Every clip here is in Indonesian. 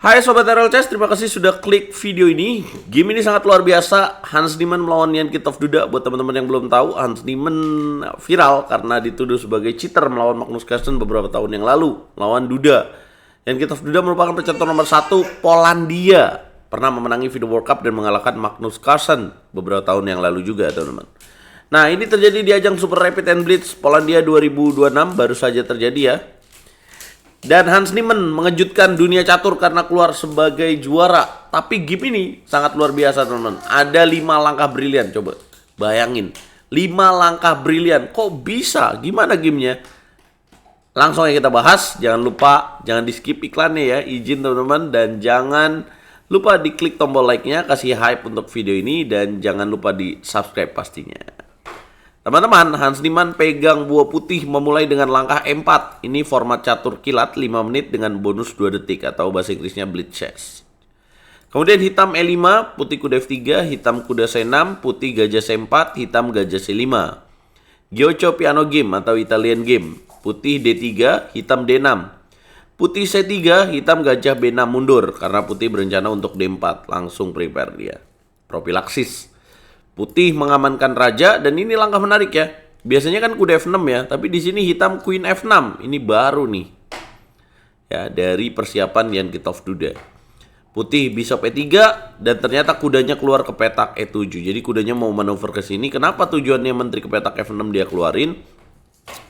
Hai Sobat RLCS, terima kasih sudah klik video ini. Game ini sangat luar biasa. Hans Niemann melawan Yankee of Duda. Buat teman-teman yang belum tahu, Hans Niemann viral karena dituduh sebagai cheater melawan Magnus Carlsen beberapa tahun yang lalu melawan Duda. Yankee of Duda merupakan pecetur nomor 1 Polandia. Pernah memenangi Video World Cup dan mengalahkan Magnus Carlsen beberapa tahun yang lalu juga, teman-teman. Nah, ini terjadi di ajang Super Rapid and Blitz Polandia 2026, baru saja terjadi ya. Dan Hans Niemann mengejutkan dunia catur karena keluar sebagai juara. Tapi game ini sangat luar biasa, teman-teman. Ada 5 langkah brilian, coba bayangin. 5 langkah brilian, kok bisa? Gimana gamenya? Langsung aja kita bahas. Jangan lupa, jangan di skip iklannya ya. Izin teman-teman. Dan jangan lupa diklik tombol like-nya, kasih hype untuk video ini. Dan jangan lupa di subscribe pastinya. Teman-teman, Hans Niemann pegang buah putih memulai dengan langkah E4. Ini format catur kilat 5 menit dengan bonus 2 detik atau bahasa Inggrisnya blitz chess. Kemudian hitam E5, putih kuda F3, hitam kuda C6, putih gajah C4, hitam gajah C5. Giocho piano game atau Italian game. Putih D3, hitam D6. Putih C3, hitam gajah B6 mundur karena putih berencana untuk D4. Langsung prepare dia. Propilaksis. Putih mengamankan raja dan ini langkah menarik ya. Biasanya kan kuda F6 ya, tapi di sini hitam queen F6. Ini baru nih. Ya, dari persiapan Yankee of Duda. Putih bishop E3 dan ternyata kudanya keluar ke petak E7. Jadi kudanya mau manuver ke sini. Kenapa tujuannya menteri ke petak F6 dia keluarin?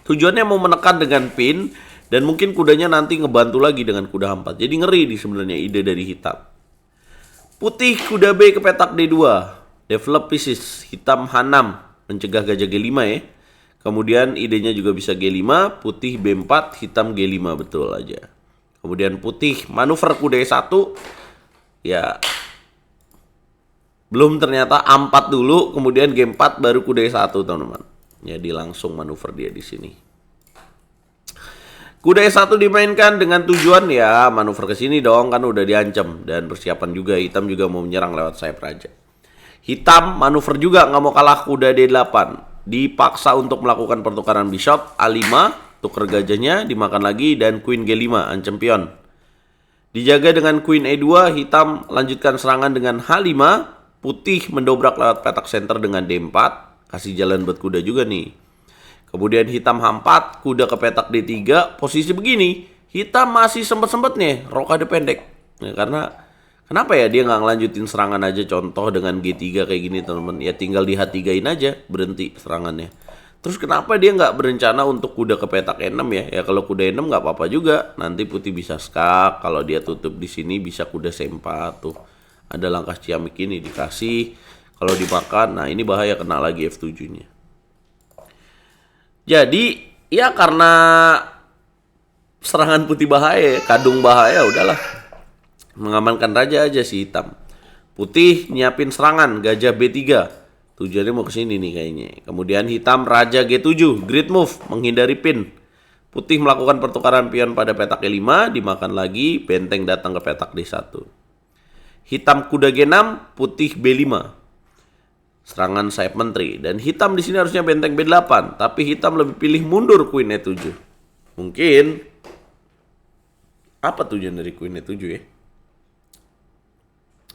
Tujuannya mau menekan dengan pin dan mungkin kudanya nanti ngebantu lagi dengan kuda H4. Jadi ngeri di sebenarnya ide dari hitam. Putih kuda B ke petak D2. Develop pieces, hitam H6, mencegah gajah G5 ya. Kemudian idenya juga bisa G5, putih B4, hitam G5, betul aja. Kemudian putih manuver kuda E1, ya belum ternyata A4 dulu, kemudian G4 baru kuda E1 teman-teman. Jadi langsung manuver dia di sini. Kuda E1 dimainkan dengan tujuan ya manuver ke sini dong, kan udah diancam. Dan persiapan juga, hitam juga mau menyerang lewat sayap raja. Hitam manuver juga nggak mau kalah kuda D8. Dipaksa untuk melakukan pertukaran bishop A5, tuker gajahnya, dimakan lagi, dan queen G5, ancam pion. Dijaga dengan queen E2, hitam lanjutkan serangan dengan H5, putih mendobrak lewat petak center dengan D4, kasih jalan buat kuda juga nih. Kemudian hitam H4, kuda ke petak D3, posisi begini, hitam masih sempet-sempetnya rokade pendek. Ya, karena kenapa ya dia nggak ngelanjutin serangan aja, contoh dengan G3 kayak gini teman-teman. Ya tinggal di H3-in aja, berhenti serangannya. Terus kenapa dia nggak berencana untuk kuda ke petak E6 ya? Ya kalau kuda E6 nggak apa-apa juga. Nanti putih bisa skak, kalau dia tutup di sini bisa kuda C4 tuh. Ada langkah ciamik ini dikasih. Kalau dimakan, nah ini bahaya, kena lagi F7-nya. Jadi ya karena serangan putih bahaya, kadung bahaya, udahlah. Mengamankan raja aja si hitam. Putih nyiapin serangan gajah B3. Tujuannya mau ke sini nih kayaknya. Kemudian hitam raja G7, grid move, menghindari pin. Putih melakukan pertukaran pion pada petak E5, dimakan lagi, benteng datang ke petak D1. Hitam kuda G6, putih B5. Serangan sayap menteri, dan hitam di sini harusnya benteng B8, tapi hitam lebih pilih mundur queen E7. Mungkin apa tujuan dari queen E7 ya?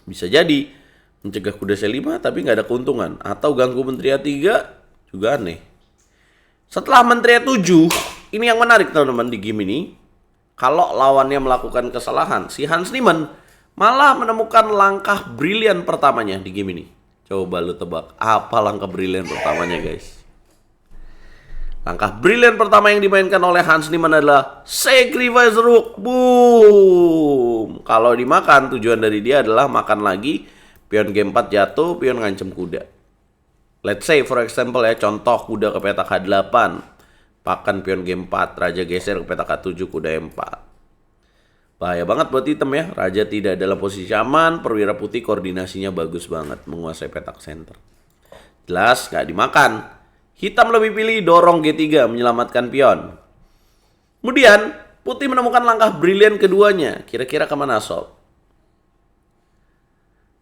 Bisa jadi mencegah kuda C5 tapi nggak ada keuntungan. Atau ganggu menteri A3 juga aneh. Setelah menteri A7, ini yang menarik teman-teman di game ini. Kalau lawannya melakukan kesalahan, si Hans Niemann malah menemukan langkah brilian pertamanya di game ini. Coba lu tebak, apa langkah brilian pertamanya guys? Langkah brilian pertama yang dimainkan oleh Hans Niemann adalah Sacrifice Rook. Boom. Kalau dimakan, tujuan dari dia adalah makan lagi. Pion G4 jatuh, pion ngancem kuda. Let's say for example ya, contoh kuda ke petak H8. Pakan pion G4, raja geser ke petak H7, kuda E4. Bahaya banget buat hitam ya. Raja tidak dalam posisi aman, perwira putih koordinasinya bagus banget, menguasai petak center. Jelas gak dimakan. Hitam lebih pilih dorong G3 menyelamatkan pion. Kemudian putih menemukan langkah brilian keduanya. Kira-kira kemana sob?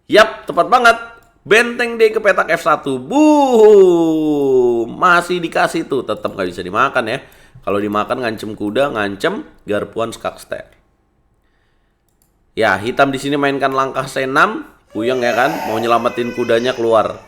Yap, tepat banget. Benteng D ke petak F1. Boom. Masih dikasih tuh. Tetap gak bisa dimakan ya. Kalau dimakan ngancem kuda, ngancem garpuan skakster. Ya, hitam di sini mainkan langkah C6, puyeng ya kan, mau nyelamatin kudanya keluar.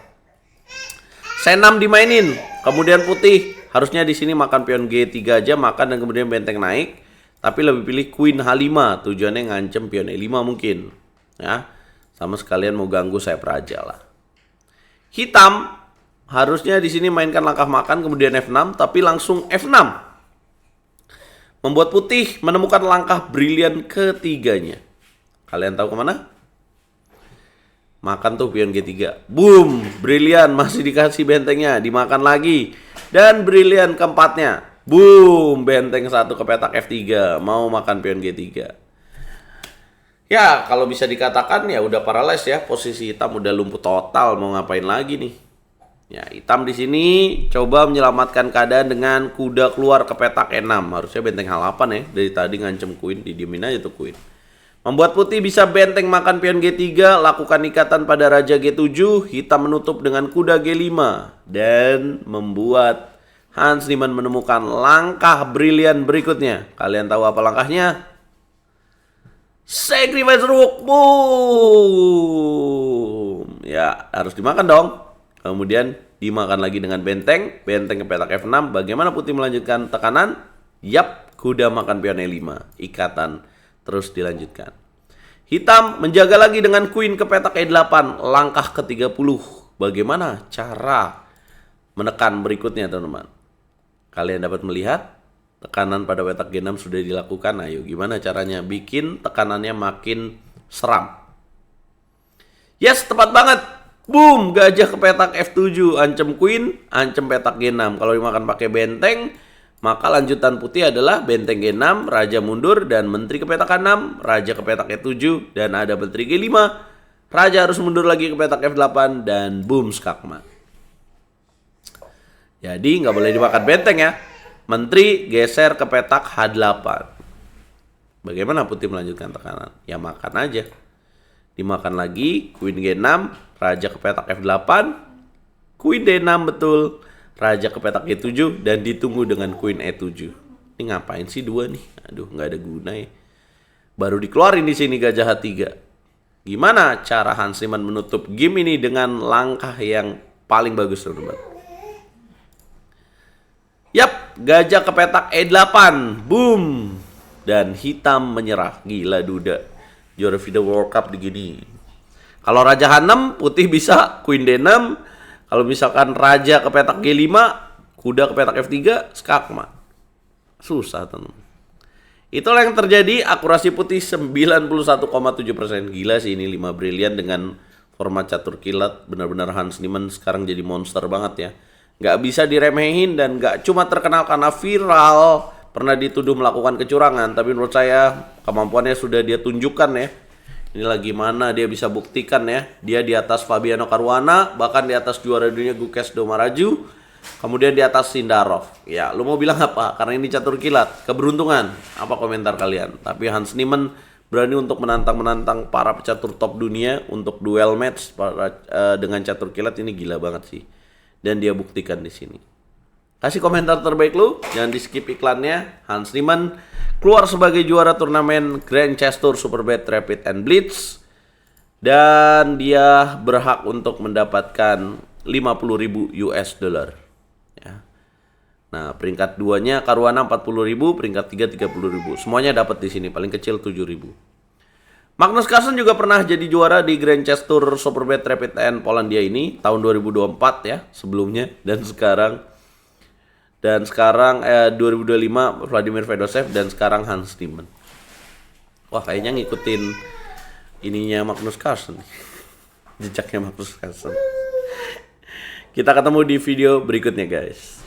C6 dimainin, kemudian putih harusnya di sini makan pion G3 aja, makan dan kemudian benteng naik. Tapi lebih pilih Queen H5, tujuannya ngancem pion E5 mungkin. Ya, sama sekalian mau ganggu sayap raja lah. Hitam harusnya di sini mainkan langkah makan kemudian F6, tapi langsung F6. Membuat putih menemukan langkah brilian ketiganya. Kalian tahu kemana? Makan tuh pion G3. Boom, brilian, masih dikasih bentengnya, dimakan lagi. Dan brilian keempatnya. Boom, benteng 1 ke petak F3, mau makan pion G3. Ya, kalau bisa dikatakan ya udah paralyzed ya, posisi hitam udah lumpuh total, mau ngapain lagi nih? Ya, hitam di sini coba menyelamatkan keadaan dengan kuda keluar ke petak E6. Harusnya benteng H8 ya, dari tadi ngancem queen, didiemin aja tuh queen. Membuat putih bisa benteng makan pion G3, lakukan ikatan pada raja G7, hitam menutup dengan kuda G5 dan membuat Hans Niemann menemukan langkah brilian berikutnya. Kalian tahu apa langkahnya? Sacrifice rook. Boom. Ya, harus dimakan dong. Kemudian dimakan lagi dengan benteng. Benteng ke petak F6. Bagaimana putih melanjutkan tekanan? Yap, kuda makan pion E5. Ikatan terus dilanjutkan. Hitam menjaga lagi dengan queen ke petak E8. Langkah ke-30. Bagaimana cara menekan berikutnya, teman-teman? Kalian dapat melihat tekanan pada petak G6 sudah dilakukan. Ayo, gimana caranya bikin tekanannya makin seram? Yes, tepat banget. Boom, gajah ke petak F7, ancam queen, ancam petak G6. Kalau dimakan pakai benteng, maka lanjutan putih adalah benteng G6, raja mundur, dan menteri ke petak K6, raja ke petak E7, dan ada menteri G5. Raja harus mundur lagi ke petak F8, dan boom, skakmat. Jadi nggak boleh dimakan benteng ya. Menteri geser ke petak H8. Bagaimana putih melanjutkan tekanan? Ya makan aja. Dimakan lagi, queen G6, raja ke petak F8, queen D6 betul, raja ke petak G7, dan ditunggu dengan queen E7. Ini ngapain sih dua nih? Aduh, nggak ada guna ya. Baru dikeluarin di sini gajah H3. Gimana cara Hans Niemann menutup game ini dengan langkah yang paling bagus, teman-teman? Yap, gajah ke petak E8. Boom. Dan hitam menyerah. Gila duda. Juara video World Cup begini. Kalau raja H6, putih bisa queen D6. Kalau misalkan raja ke petak G5, kuda ke petak F3, skakmat. Susah, teman. Itulah yang terjadi. Akurasi putih 91,7%. Gila sih ini 5 brilian dengan format catur kilat. Benar-benar Hans Niemann sekarang jadi monster banget ya. Nggak bisa diremehin dan nggak cuma terkenal karena viral, pernah dituduh melakukan kecurangan, tapi menurut saya kemampuannya sudah dia tunjukkan ya. Inilah gimana dia bisa buktikan ya, dia di atas Fabiano Caruana, bahkan di atas juara dunia Gukesh Domaraju, kemudian di atas Sindarov. Ya, lu mau bilang apa? Karena ini catur kilat, keberuntungan. Apa komentar kalian? Tapi Hans Niemann berani untuk menantang para pecatur top dunia untuk duel match dengan catur kilat, ini gila banget sih. Dan dia buktikan di sini. Kasih komentar terbaik lu, jangan di skip iklannya. Hans Niemann keluar sebagai juara turnamen Grand Chess Tour Superbet Rapid and Blitz, dan dia berhak untuk mendapatkan 50.000 US dollar. Ya. Nah, peringkat 2-nya Caruana 40.000, peringkat 3 30.000. Semuanya dapat di sini, paling kecil 7.000. Magnus Carlsen juga pernah jadi juara di Grand Chess Tour Superbet Rapid and Polandia ini tahun 2024 ya sebelumnya, dan sekarang 2025 Vladimir Fedosev, dan sekarang Hans Niemann. Wah, kayaknya ngikutin ininya Magnus Carlsen. Jejaknya Magnus Carlsen. Kita ketemu di video berikutnya, guys.